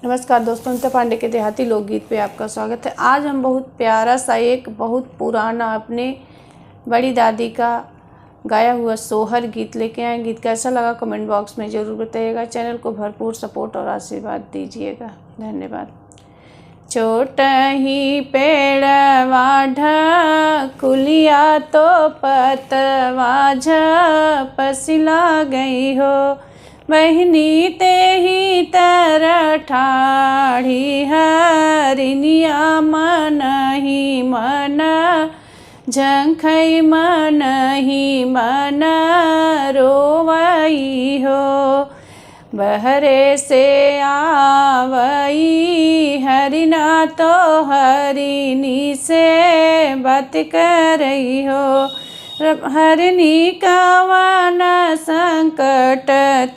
नमस्कार दोस्तों, अमिता पांडे के देहाती लोकगीत पे आपका स्वागत है। आज हम बहुत प्यारा सा एक बहुत पुराना अपने बड़ी दादी का गाया हुआ सोहर गीत लेके आए। गीत कैसा लगा कमेंट बॉक्स में ज़रूर बताइएगा। चैनल को भरपूर सपोर्ट और आशीर्वाद दीजिएगा। धन्यवाद। छोटही पेड़वा ढकुलिया तो पतवा झपसिला गई हो, बहनी ते ही तर ठाढ़ी हरिनिया मन ही मन झंखई मन ही मन रोवई हो। बहरे से आवई हरिना तो हरिनी से बात करई हो। हरिनी कवन संकट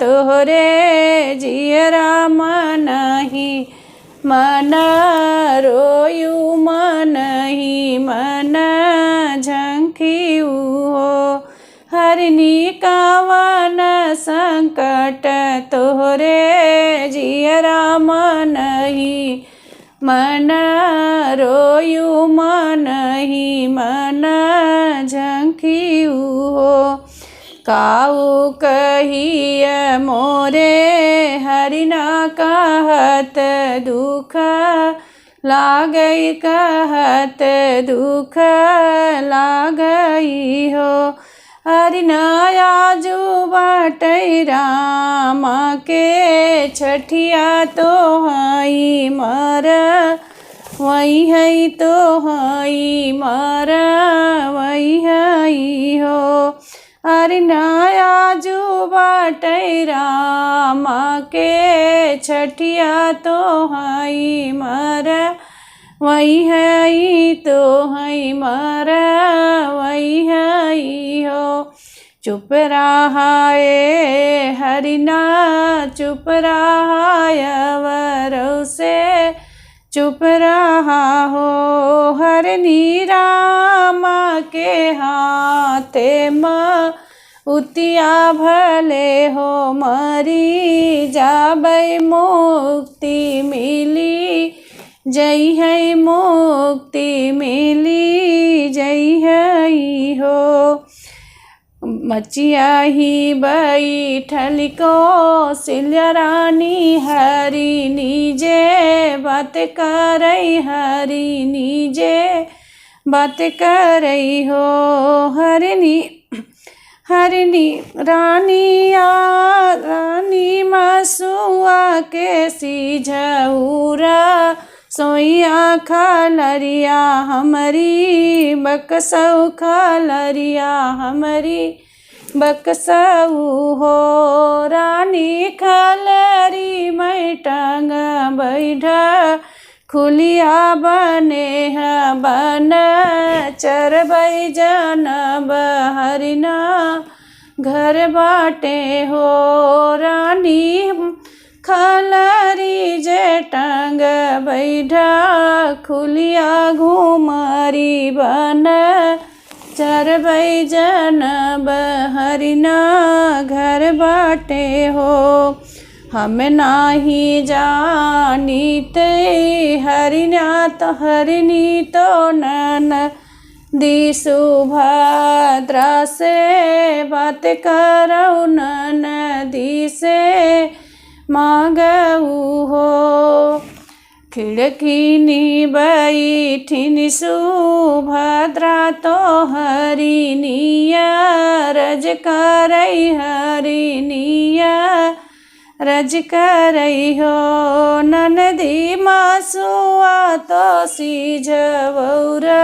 तोहरे जियरा मन ही मन रोयू मन ही मन झंखियू हो। हरिनी कवन संकट तोहरे जियरा मन ही मन रोयू मन ही मन झंखियू हो। काऊ कहिय मोरे हरिना कहत दुख लागई, कहत दुख लागई हो। हरिना जो बाटई राम के छठिया तो हई मर वही है तो हई मर वही हई हो। हरिना जो बाटई राम के छठिया तो हई मर वही है तो हई मर वही हई हो। चुप रहा ए हरिना चुप रहा अवरों से चुप रहा हो। हरनी राम के हाथे में उतिया भले हो, मरी जाबै मुक्ति मिली जय है मुक्ति मिली जय है हो। मचिया ही बैठल को सिल्या रानी हरिनी जे बात करई हरिनी जे बात करई हो। हरिनी हरिनी रानिया रानी मासुआ के सिझौरा सोइया खलरिया हमरी बकसऊ खलरिया हमरी बकसऊ हो। रानी खलरी मैं टंग बैठा खुलिया बने है बन चरबई जनब हरिना घर बाटे हो। रानी खलरी जे टंग बैठा खुलिया घुमरी बन चरबई जनब हरिना घर बाटे हो। हम नाही जानी ते हरिना तो हरिनी तो नन दी सुभद्रा से बात करऊ नन दी से मांगऊ हो। खिड़की नी बैठिन सुभद्रा तो हरिनिया रज करई हरिनिया रज करई हो। ननदी मासुआ तो सिझवौरा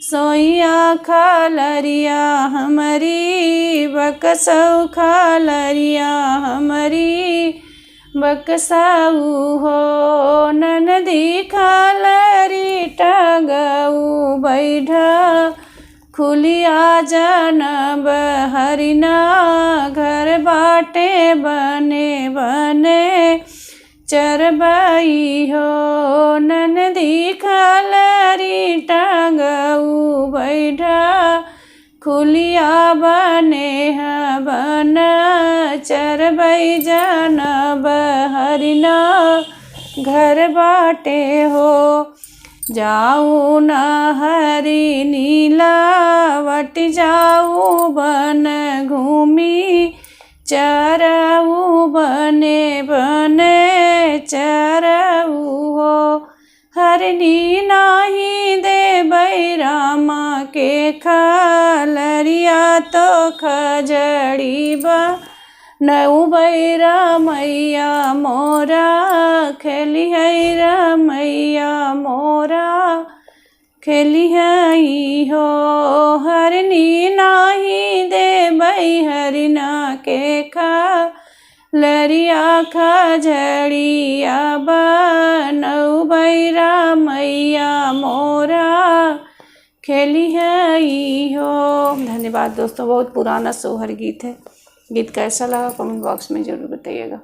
सोइया खलरिया हमरी बकसऊ खलरिया हमरी बकसऊ हो। ननदी खलरी टंगऊ बैठा खुलिया जनब हरिना घर बाटे बने बने चरबई हो। ननदी खलरी टंगऊ बैठा खुलिया बने है बन चरबै जनब हरिना घर बाटे हो। जाऊ न हरी नीलावट जाऊ बन घूमी चरऊ बने बने चरऊ हो। हरनी नाही देबै रामा के खलरिया तो खजड़ी बनऊ बैरा मैया मोरा खेली है रमैया मोरा खेली है हो। हरनी नाही देबै हरिना के खलरिया खजड़िया बनऊ बैरा मैया मोरा खेली है हो। धन्यवाद दोस्तों, बहुत पुराना सोहर गीत है। गीत कैसा लगा कमेंट बॉक्स में ज़रूर बताइएगा।